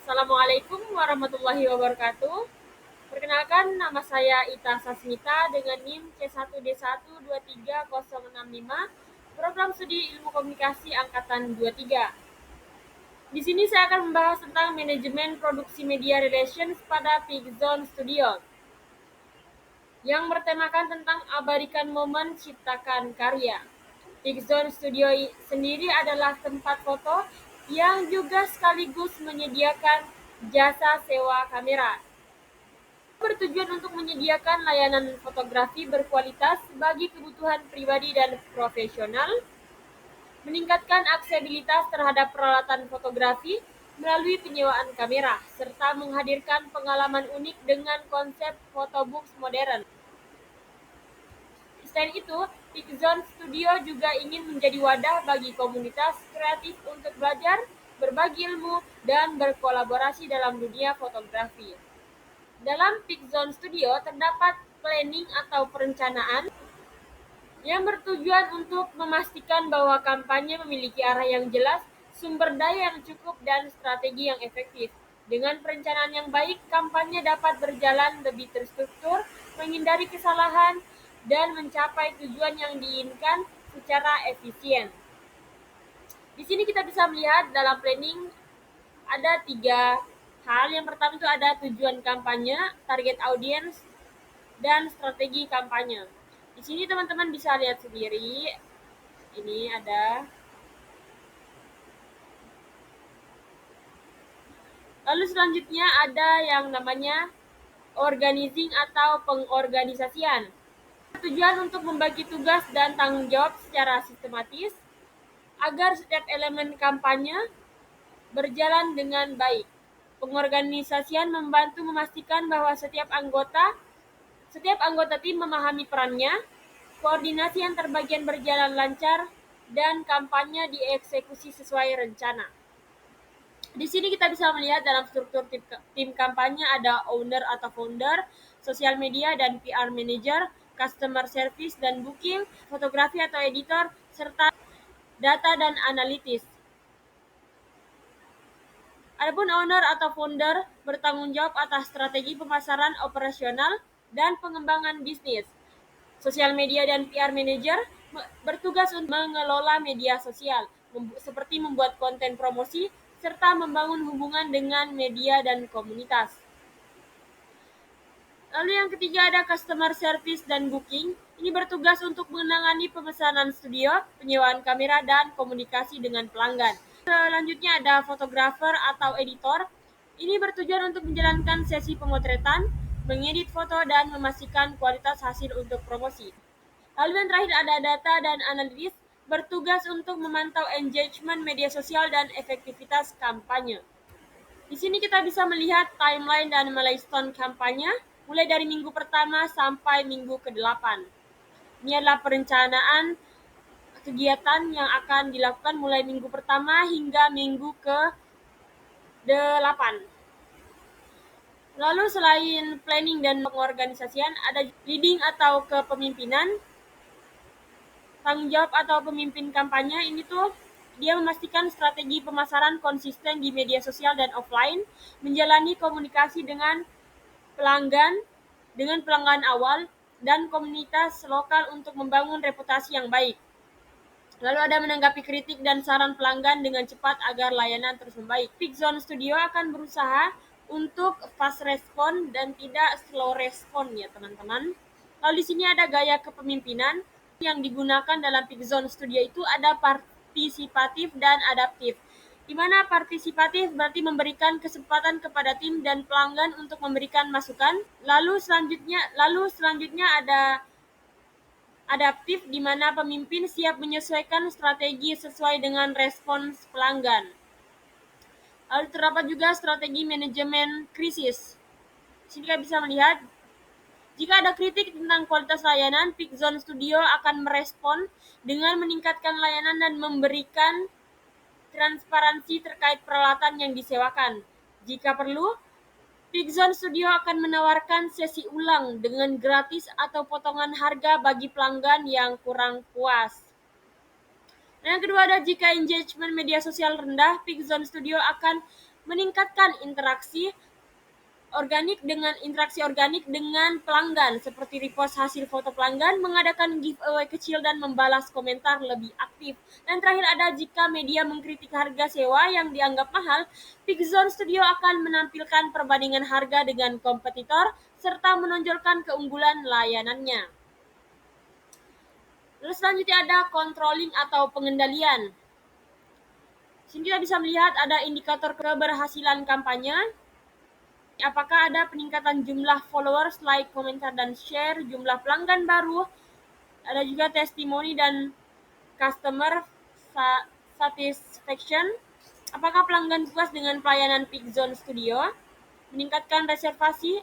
Assalamualaikum warahmatullahi wabarakatuh. Perkenalkan, nama saya Ita Sasmita dengan NIM C1D1230065, Program Studi Ilmu Komunikasi Angkatan 23. Di sini saya akan membahas tentang manajemen produksi media relations pada Peakzone Studio yang bertemakan tentang abadikan momen ciptakan karya. Peakzone Studio sendiri adalah tempat foto yang juga sekaligus menyediakan jasa sewa kamera. Bertujuan untuk menyediakan layanan fotografi berkualitas bagi kebutuhan pribadi dan profesional, meningkatkan aksesibilitas terhadap peralatan fotografi melalui penyewaan kamera, serta menghadirkan pengalaman unik dengan konsep photobooth modern. Selain itu, Peakzone Studio juga ingin menjadi wadah bagi komunitas kreatif untuk belajar, berbagi ilmu, dan berkolaborasi dalam dunia fotografi. Dalam Peakzone Studio terdapat planning atau perencanaan yang bertujuan untuk memastikan bahwa kampanye memiliki arah yang jelas, sumber daya yang cukup, dan strategi yang efektif. Dengan perencanaan yang baik, kampanye dapat berjalan lebih terstruktur, menghindari kesalahan, dan mencapai tujuan yang diinginkan secara efisien. Di sini kita bisa melihat dalam planning ada 3 hal. Yang pertama itu ada tujuan kampanye, target audiens, dan strategi kampanye. Di sini teman-teman bisa lihat sendiri. Ini ada. Lalu selanjutnya ada yang namanya organizing atau pengorganisasian. Tujuan untuk membagi tugas dan tanggung jawab secara sistematis agar setiap elemen kampanye berjalan dengan baik. Pengorganisasian membantu memastikan bahwa setiap anggota tim memahami perannya, koordinasi antar bagian berjalan lancar, dan kampanye dieksekusi sesuai rencana. Di sini kita bisa melihat dalam struktur tim kampanye ada owner atau founder, sosial media dan PR manager, customer service dan booking, fotografi atau editor, serta data dan analitis. Adapun owner atau founder bertanggung jawab atas strategi pemasaran operasional dan pengembangan bisnis. Sosial media dan PR manager bertugas untuk mengelola media sosial, seperti membuat konten promosi, serta membangun hubungan dengan media dan komunitas. Lalu yang ketiga ada customer service dan booking. Ini bertugas untuk menangani pemesanan studio, penyewaan kamera, dan komunikasi dengan pelanggan. Selanjutnya ada fotografer atau editor. Ini bertujuan untuk menjalankan sesi pemotretan, mengedit foto, dan memastikan kualitas hasil untuk promosi. Lalu yang terakhir ada data dan analitis, bertugas untuk memantau engagement media sosial dan efektivitas kampanye. Di sini kita bisa melihat timeline dan milestone kampanye, mulai dari minggu pertama sampai minggu ke-8. Ini adalah perencanaan kegiatan yang akan dilakukan mulai minggu pertama hingga minggu ke-8. Lalu selain planning dan pengorganisasian, ada leading atau kepemimpinan. Tanggung jawab atau pemimpin kampanye ini tuh dia memastikan strategi pemasaran konsisten di media sosial dan offline, menjalani komunikasi dengan pelanggan awal dan komunitas lokal untuk membangun reputasi yang baik. Lalu ada menanggapi kritik dan saran pelanggan dengan cepat agar layanan terus membaik. Peakzone Studio akan berusaha untuk fast respon dan tidak slow respon ya teman-teman. Lalu di sini ada gaya kepemimpinan yang digunakan dalam Peakzone Studio itu ada partisipatif dan adaptif. Di mana partisipatif berarti memberikan kesempatan kepada tim dan pelanggan untuk memberikan masukan. Lalu selanjutnya ada adaptif, di mana pemimpin siap menyesuaikan strategi sesuai dengan respons pelanggan. Lalu terdapat juga strategi manajemen krisis. Sini kita bisa melihat, jika ada kritik tentang kualitas layanan, Peakzone Studio akan merespon dengan meningkatkan layanan dan memberikan transparansi terkait peralatan yang disewakan. Jika perlu, Peakzone Studio akan menawarkan sesi ulang dengan gratis atau potongan harga bagi pelanggan yang kurang puas. Yang kedua ada jika engagement media sosial rendah, Peakzone Studio akan meningkatkan interaksi organik dengan pelanggan seperti repost hasil foto pelanggan, mengadakan giveaway kecil dan membalas komentar lebih aktif. Dan terakhir ada jika media mengkritik harga sewa yang dianggap mahal, Pixzone Studio akan menampilkan perbandingan harga dengan kompetitor serta menonjolkan keunggulan layanannya. Lalu selanjutnya ada controlling atau pengendalian. Sini kita bisa melihat ada indikator keberhasilan kampanye. Apakah ada peningkatan jumlah followers, like, komentar, dan share, jumlah pelanggan baru, ada juga testimoni dan customer satisfaction. Apakah pelanggan puas dengan pelayanan Pixzone Studio? Meningkatkan reservasi,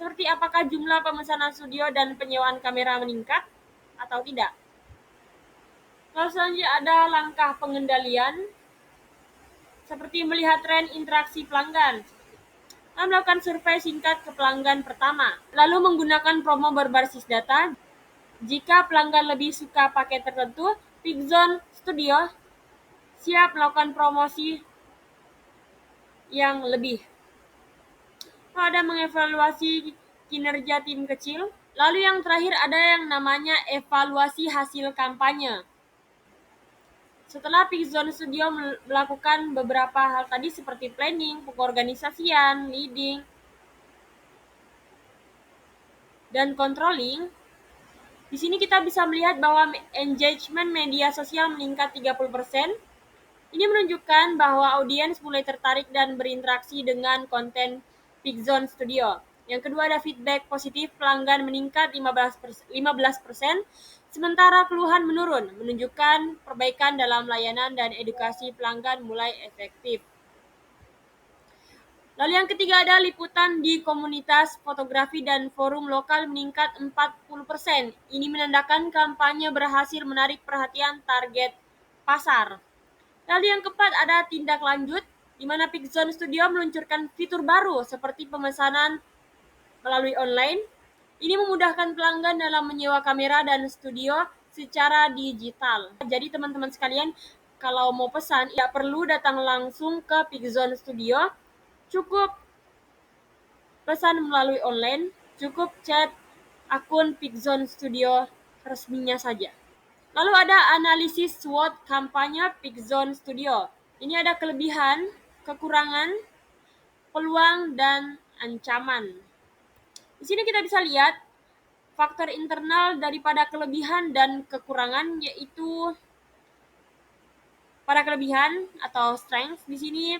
seperti apakah jumlah pemesanan studio dan penyewaan kamera meningkat atau tidak. Lalu selanjutnya ada langkah pengendalian, seperti melihat tren interaksi pelanggan, melakukan survei singkat ke pelanggan pertama, lalu menggunakan promo berbasis data. Jika pelanggan lebih suka paket tertentu, Pixzone Studio siap melakukan promosi yang lebih. Ada mengevaluasi kinerja tim kecil. Lalu yang terakhir ada yang namanya evaluasi hasil kampanye. Setelah Pixzone Studio melakukan beberapa hal tadi seperti planning, pengorganisasian, leading, dan controlling, di sini kita bisa melihat bahwa engagement media sosial meningkat 30%. Ini menunjukkan bahwa audiens mulai tertarik dan berinteraksi dengan konten Pixzone Studio. Yang kedua ada feedback positif, pelanggan meningkat 15%, sementara keluhan menurun, menunjukkan perbaikan dalam layanan dan edukasi pelanggan mulai efektif. Lalu yang ketiga ada liputan di komunitas fotografi dan forum lokal meningkat 40%. Ini menandakan kampanye berhasil menarik perhatian target pasar. Lalu yang keempat ada tindak lanjut, di mana Pixzone Studio meluncurkan fitur baru seperti pemesanan melalui online. Ini memudahkan pelanggan dalam menyewa kamera dan studio secara digital. Jadi teman-teman sekalian, kalau mau pesan, tidak perlu datang langsung ke Pixzone Studio, cukup pesan melalui online, cukup chat akun Pixzone Studio resminya saja. Lalu ada analisis SWOT kampanye Pixzone Studio. Ini ada kelebihan, kekurangan, peluang, dan ancaman. Di sini kita bisa lihat faktor internal daripada kelebihan dan kekurangan, yaitu pada kelebihan atau strength. Di sini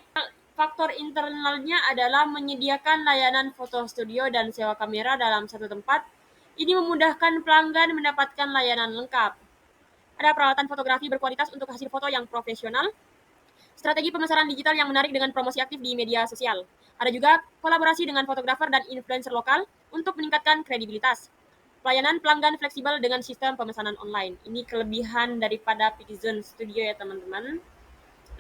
faktor internalnya adalah menyediakan layanan foto studio dan sewa kamera dalam satu tempat. Ini memudahkan pelanggan mendapatkan layanan lengkap. Ada peralatan fotografi berkualitas untuk hasil foto yang profesional. Strategi pemasaran digital yang menarik dengan promosi aktif di media sosial. Ada juga kolaborasi dengan fotografer dan influencer lokal untuk meningkatkan kredibilitas. Pelayanan pelanggan fleksibel dengan sistem pemesanan online. Ini kelebihan daripada Pixzone Studio ya teman-teman.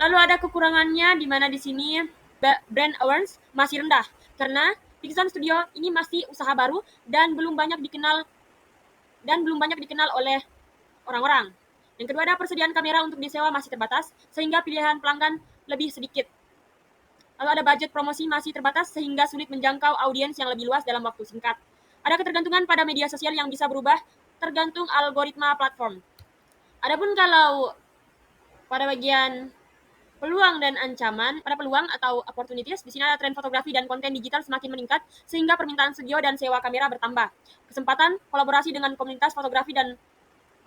Lalu ada kekurangannya, di mana di sini brand awareness masih rendah karena Pixzone Studio ini masih usaha baru dan belum banyak dikenal oleh orang-orang. Yang kedua ada persediaan kamera untuk disewa masih terbatas, sehingga pilihan pelanggan lebih sedikit. Lalu ada budget promosi masih terbatas, sehingga sulit menjangkau audiens yang lebih luas dalam waktu singkat. Ada ketergantungan pada media sosial yang bisa berubah tergantung algoritma platform. Adapun kalau pada bagian peluang dan ancaman, pada peluang atau opportunities, di sini ada tren fotografi dan konten digital semakin meningkat, sehingga permintaan studio dan sewa kamera bertambah. Kesempatan kolaborasi dengan komunitas fotografi dan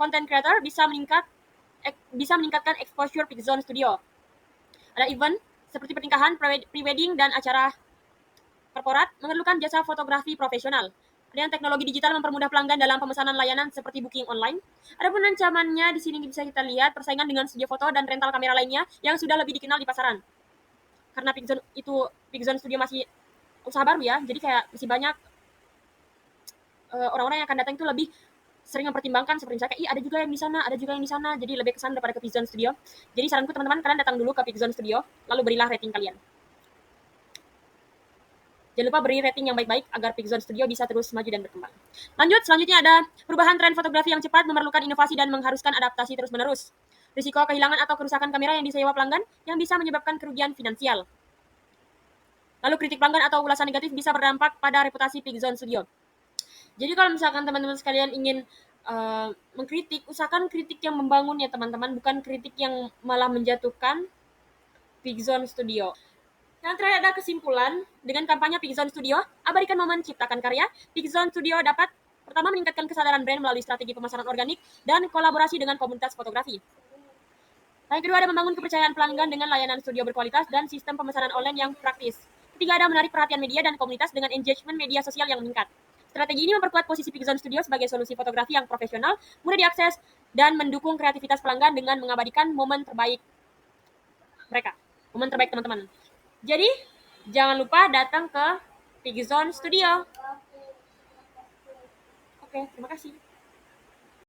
content creator bisa meningkatkan exposure Pixzone Studio. Ada event seperti pernikahan, pre-wedding, dan acara korporat memerlukan jasa fotografi profesional. Ada teknologi digital mempermudah pelanggan dalam pemesanan layanan seperti booking online. Adapun ancamannya di sini bisa kita lihat persaingan dengan studio foto dan rental kamera lainnya yang sudah lebih dikenal di pasaran. Karena Pixzone Studio masih usaha baru ya, jadi kayak masih banyak orang-orang yang akan datang itu lebih sering mempertimbangkan seperti misalnya ada juga yang di sana, jadi lebih kesan daripada ke Pixzone Studio. Jadi saranku teman-teman, kalian datang dulu ke Pixzone Studio, lalu berilah rating kalian. Jangan lupa beri rating yang baik-baik agar Pixzone Studio bisa terus maju dan berkembang. Lanjut, selanjutnya ada perubahan tren fotografi yang cepat memerlukan inovasi dan mengharuskan adaptasi terus-menerus. Risiko kehilangan atau kerusakan kamera yang disewa pelanggan yang bisa menyebabkan kerugian finansial. Lalu kritik pelanggan atau ulasan negatif bisa berdampak pada reputasi Peakzone Studio. Jadi kalau misalkan teman-teman sekalian ingin mengkritik, usahakan kritik yang membangun ya teman-teman, bukan kritik yang malah menjatuhkan Peakzone Studio. Yang terakhir ada kesimpulan, dengan kampanye Peakzone Studio, abadikan momen ciptakan karya. Peakzone Studio dapat pertama meningkatkan kesadaran brand melalui strategi pemasaran organik dan kolaborasi dengan komunitas fotografi. Yang kedua ada membangun kepercayaan pelanggan dengan layanan studio berkualitas dan sistem pemesanan online yang praktis. Ketiga ada menarik perhatian media dan komunitas dengan engagement media sosial yang meningkat. Strategi ini memperkuat posisi Peakzone Studio sebagai solusi fotografi yang profesional, mudah diakses, dan mendukung kreativitas pelanggan dengan mengabadikan momen terbaik mereka, momen terbaik teman-teman. Jadi, jangan lupa datang ke Peakzone Studio. Oke, terima kasih.